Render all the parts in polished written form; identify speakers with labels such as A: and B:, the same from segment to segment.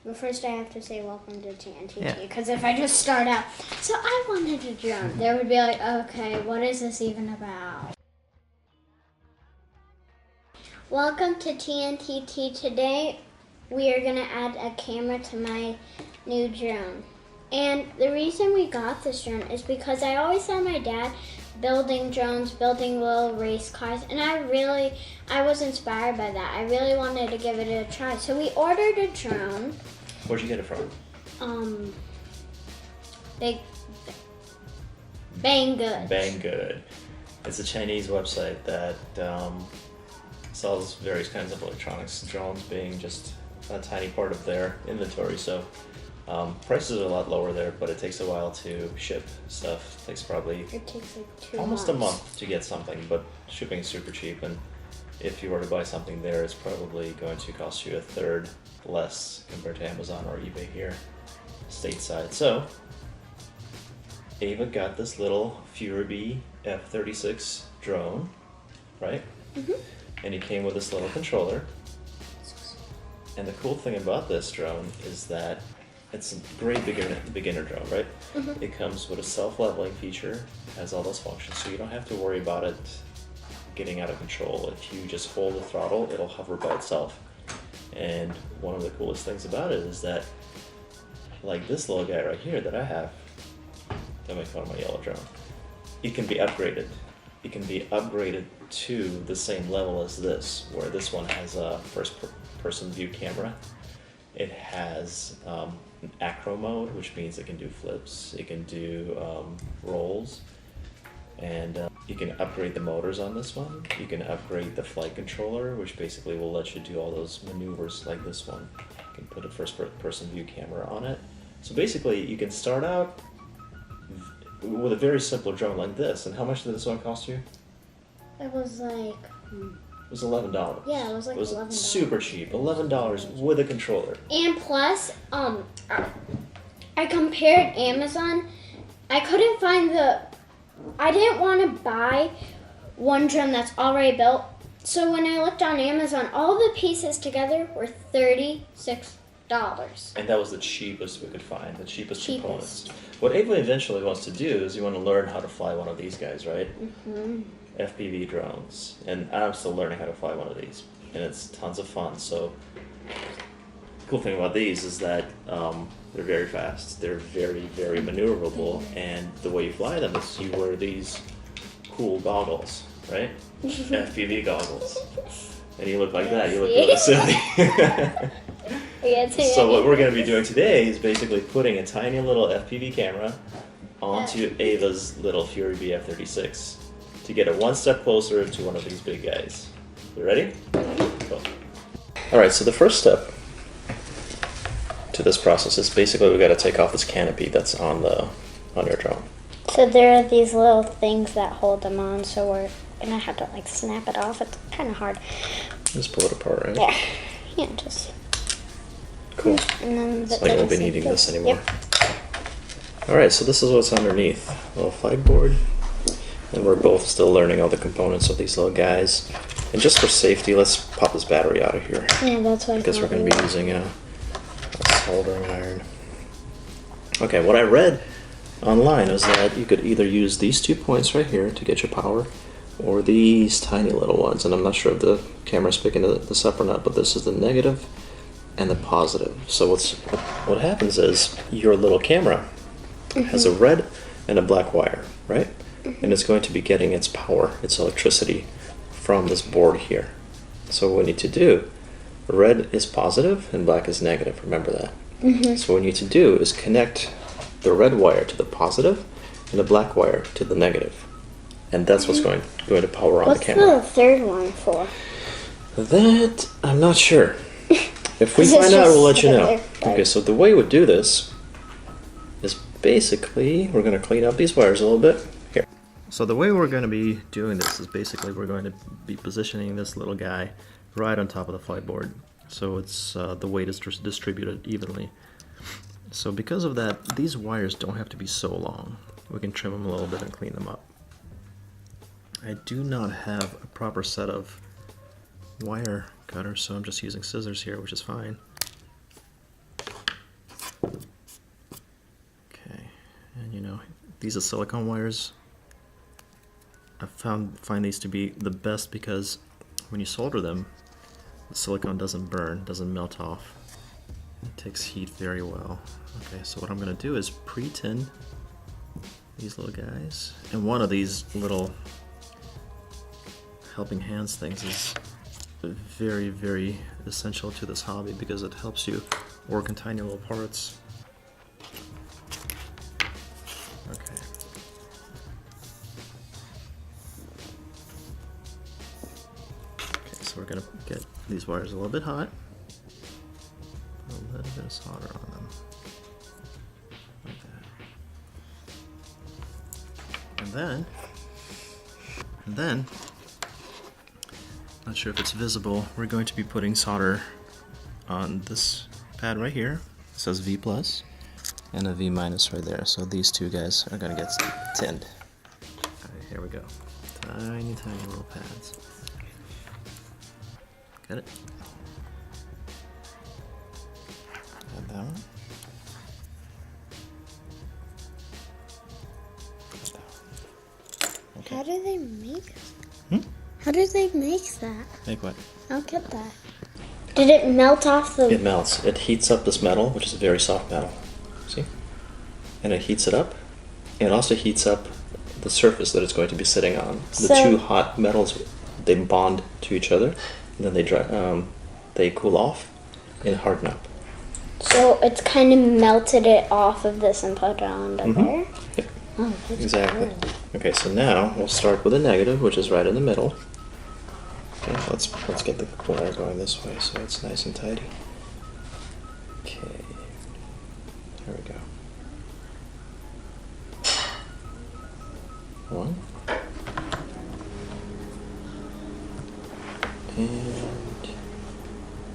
A: But first I have to say welcome to TNTT, because if I just start out, so I wanted to jump, they would be like, okay, what is this even about? Welcome to TNTT. Today we are going to add a camera to my new drone. And the reason we got this drone is because I always saw my dad building drones, building little race cars, and I was inspired by that. I really wanted to give it a try. So we ordered a drone.
B: Where'd you get it from?
A: Banggood.
B: Banggood. It's a Chinese website that sells various kinds of electronics, drones being just a tiny part of their inventory. So prices are a lot lower there, but it takes a while to ship stuff. It takes like 2 almost
A: months.
B: a month to get something, but shipping is super cheap. And if you were to buy something there, it's probably going to cost you a third less compared to Amazon or eBay here stateside. So Ava got this little Furibee F36 drone, right?
A: Mm-hmm.
B: And it came with this little controller. And the cool thing about this drone is that it's a great beginner drone, right?
A: Mm-hmm.
B: It comes with a self-leveling feature, has all those functions, so you don't have to worry about it getting out of control. If you just hold the throttle, it'll hover by itself. And one of the coolest things about it is that, like this little guy right here that I have, that might call my yellow drone, it can be upgraded. It can be upgraded to the same level as this, where this one has a first-person view camera. It has an acro mode, which means it can do flips, it can do rolls, and you can upgrade the motors on this one. You can upgrade the flight controller, which basically will let you do all those maneuvers like this one. You can put a first-person view camera on it. So basically, you can start out with a very simple drone like this. And how much did this one cost you?
A: It was like...
B: It was $11.
A: Yeah, it was like $11.
B: Super cheap, $11 with a controller.
A: And plus, I compared Amazon. I couldn't find I didn't want to buy one drone that's already built. So when I looked on Amazon, all the pieces together were $36.
B: And that was the cheapest we could find, the cheapest components. What Ava eventually wants to do is you want to learn how to fly one of these guys, right?
A: Mm-hmm.
B: FPV drones. And I'm still learning how to fly one of these. And it's tons of fun. So the cool thing about these is that they're very fast. They're very, very maneuverable. And the way you fly them is you wear these cool goggles, right? FPV goggles. And you look like that. You look really silly. So what we're going to be doing today is basically putting a tiny little FPV camera onto Ava's little Furibee F36 to get it one step closer to one of these big guys. You ready? Cool. Alright, so the first step to this process is basically we got to take off this canopy that's on your drone.
A: So there are these little things that hold them on, so we're gonna have to like snap it off. It's kind of hard.
B: Just pull it apart, right?
A: Yeah. Yeah, just.
B: Cool.
A: And then
B: So I won't be needing this anymore.
A: Yep.
B: Alright, so this is what's underneath. A little flight board. And we're both still learning all the components of these little guys. And just for safety, let's pop this battery out of here.
A: Yeah, that's what I
B: Because we're going to be using a soldering iron. Okay, what I read online was that you could either use these 2 points right here to get your power, or these tiny little ones. And I'm not sure if the camera's picking this up or not, but this is the negative and the positive. So what happens is your little camera has a red and a black wire, right? And it's going to be getting its power, its electricity from this board here. So what we need to do, red is positive and black is negative, remember that. So what we need to do is connect the red wire to the positive and the black wire to the negative. And that's what's going to power on the camera.
A: What's the third one for?
B: That, I'm not sure. If we find out, we'll let you know. Okay, so the way we do this is basically, we're going to clean up these wires a little bit. Here. So the way we're going to be doing this is basically we're going to be positioning this little guy right on top of the flight board. So it's the weight is distributed evenly. So because of that, these wires don't have to be so long. We can trim them a little bit and clean them up. I do not have a proper set of wire cutter, so I'm just using scissors here, which is fine. These are silicone wires. I find these to be the best because when you solder them, the silicone doesn't burn, doesn't melt off. It takes heat very well. Okay, so what I'm gonna do is pre-tin these little guys. And one of these little helping hands things is very, very essential to this hobby because it helps you work in tiny little parts. Okay. Okay, so we're gonna get these wires a little bit hot. Put a little bit of solder on them. Like that. And then, not sure if it's visible, we're going to be putting solder on this pad right here. It says V+, and a V- right there. So these two guys are gonna get tinned. Alright, here we go. Tiny, tiny little pads. Got it? Got that one. Got that one. Okay.
A: How do they make that? How do they make that?
B: Make what?
A: I don't get that. Did it melt off the...
B: It melts. It heats up this metal, which is a very soft metal. See? And it heats it up. And it also heats up the surface that it's going to be sitting on. The two hot metals, they bond to each other, and then they dry, they cool off and harden up.
A: So it's kind of melted it off of this and put it on there?
B: Yep.
A: Oh, that's
B: Exactly.
A: cool.
B: Okay, so now we'll start with a negative, which is right in the middle. Okay, let's get the wire going this way so it's nice and tidy. Okay, there we go. One. And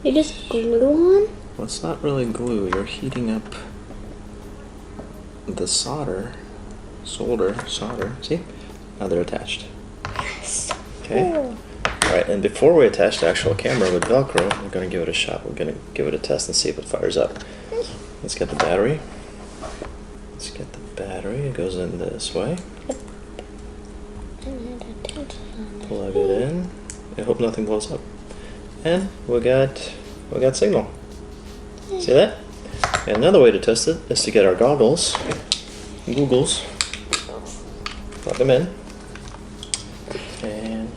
A: You just glue on?
B: well, it's not really glue. You're heating up the solder. See? Now they're attached. Okay.
A: Cool.
B: Alright, and before we attach the actual camera with Velcro, we're going to give it a shot. We're going to give it a test and see if it fires up. Let's get the battery. It goes in this way. Plug it in. I hope nothing blows up. And we got signal. See that? And another way to test it is to get our goggles, plug them in, and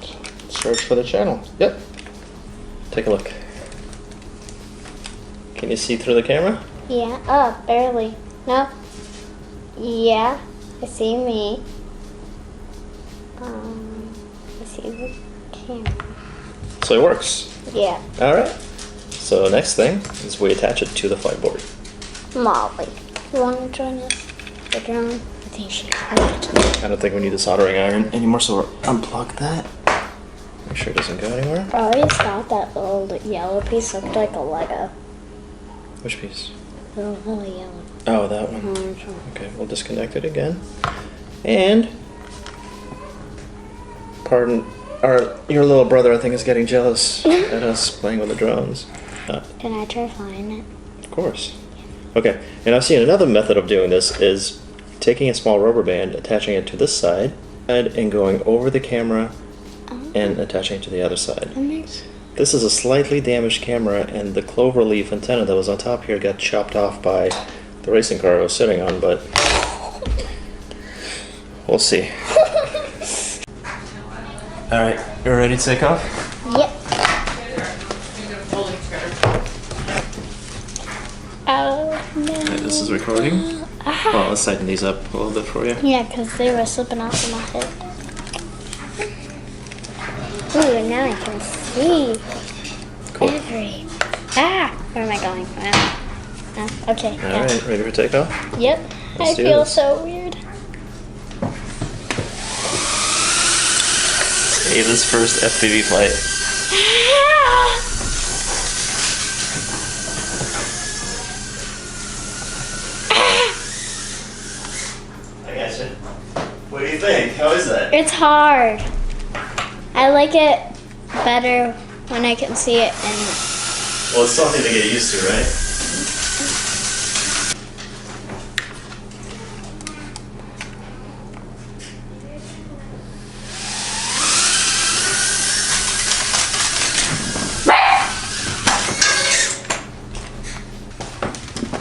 B: search for the channel. Yep. Take a look. Can you see through the camera?
A: Yeah. Oh, barely. No. Yeah. I see me. I see the camera.
B: So it works.
A: Yeah.
B: Alright. So next thing is we attach it to the flight board.
A: Molly, you want to join us? The drone? I think she could.
B: I don't think we need the soldering iron anymore, so we'll unplug that. Make sure it doesn't go anywhere.
A: I always thought that little yellow piece looked like a Lego.
B: Which piece?
A: The little yellow
B: Oh, that one.
A: orange one.
B: Okay, we'll disconnect it again. And pardon, your little brother I think is getting jealous at us playing with the drones.
A: Can I try flying it?
B: Of course. Okay, and I've seen another method of doing this is taking a small rubber band, attaching it to this side, and going over the camera and attaching it to the other side.
A: That makes...
B: This is a slightly damaged camera, and the clover leaf antenna that was on top here got chopped off by the racing car I was sitting on, but we'll see. Alright, you ready to take off?
A: Yep. Oh, no.
B: Okay, this is recording. Well, let's tighten these up a little bit for you.
A: Yeah, because they were slipping off of my head. Ooh, and now I can see
B: Cool.
A: every... Where am I going? Okay. Yeah.
B: Alright, ready for takeoff?
A: Yep.
B: Let's
A: I
B: do
A: feel
B: this.
A: so weird.
B: Hey, this first FPV flight. I gotcha. What do you think? How is that?
A: It's hard. I like it better when I can see it and
B: Well, it's something to get used to, right?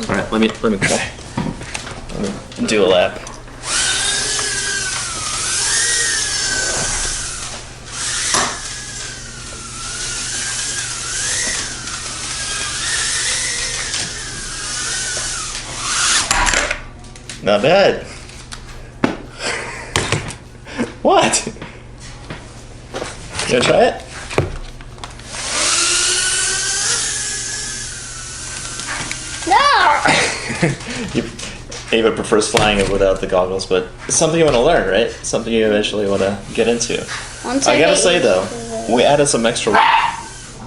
B: All right, let me try. Let me do a lap. Not bad. What? You gonna try it?
A: No!
B: Ava prefers flying it without the goggles, but it's something you want to learn, right? Something you eventually want to get into. I gotta say though, we added some extra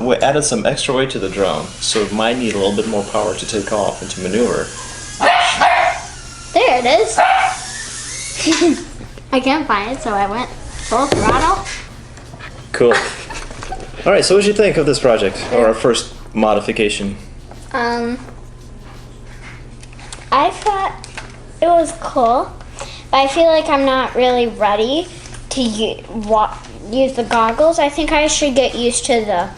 B: weight to the drone, so it might need a little bit more power to take off and to maneuver.
A: There it is. I can't find it, so I went full throttle.
B: Cool. All right, so what did you think of this project, or our first modification?
A: I thought it was cool, but I feel like I'm not really ready to use the goggles. I think I should get used to the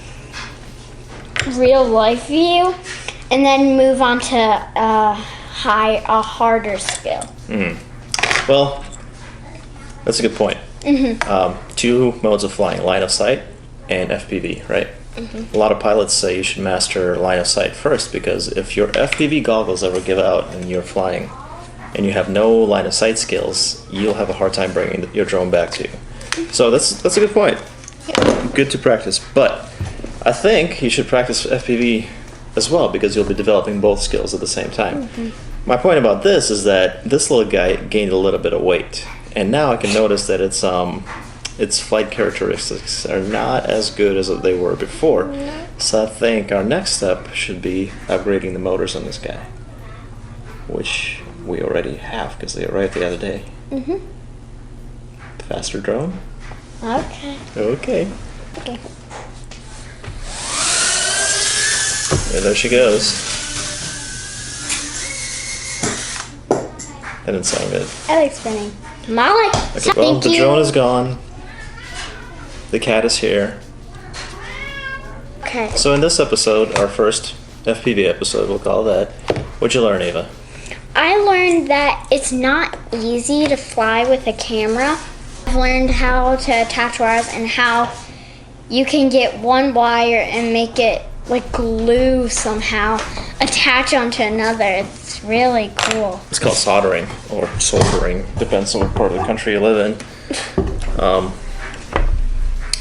A: real life view, and then move on to a harder skill.
B: Well, that's a good point. Two modes of flying: line of sight and FPV, right? A lot of pilots say you should master line of sight first, because if your FPV goggles ever give out and you're flying and you have no line of sight skills, you'll have a hard time bringing your drone back to you. So that's a good point. Good to practice, but I think you should practice FPV as well, because you'll be developing both skills at the same time. My point about this is that this little guy gained a little bit of weight, and now I can notice that its flight characteristics are not as good as they were before. So I think our next step should be upgrading the motors on this guy, which we already have because they arrived the other day. Faster drone?
A: Okay.
B: Okay.
A: Okay.
B: And there she goes. That didn't sound good.
A: I like spinning. Molly,
B: Okay, well, the drone is gone. The cat is here.
A: Okay.
B: So in this episode, our first FPV episode, we'll call that, what'd you learn, Ava?
A: I learned that it's not easy to fly with a camera. I've learned how to attach wires and how you can get one wire and make it like glue somehow, attach onto another. It's really cool.
B: It's called soldering or soldering, depends on what part of the country you live in.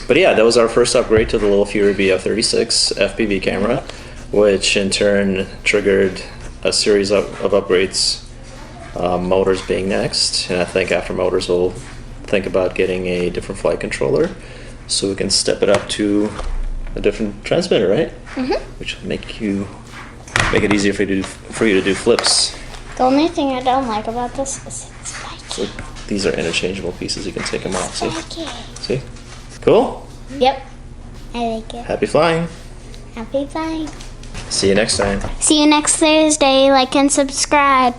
B: But yeah, that was our first upgrade to the little Furibee F36 FPV camera, which in turn triggered a series of upgrades, motors being next. And I think after motors, we'll think about getting a different flight controller so we can step it up to a different transmitter, right? Which will make it easier for you to do flips.
A: The only thing I don't like about this is it's spiky.
B: So these are interchangeable pieces. You can take them off. See?
A: Spiky.
B: See? Cool.
A: Yep. I like it.
B: Happy flying.
A: Happy flying.
B: See you next time.
A: See you next Thursday. Like and subscribe.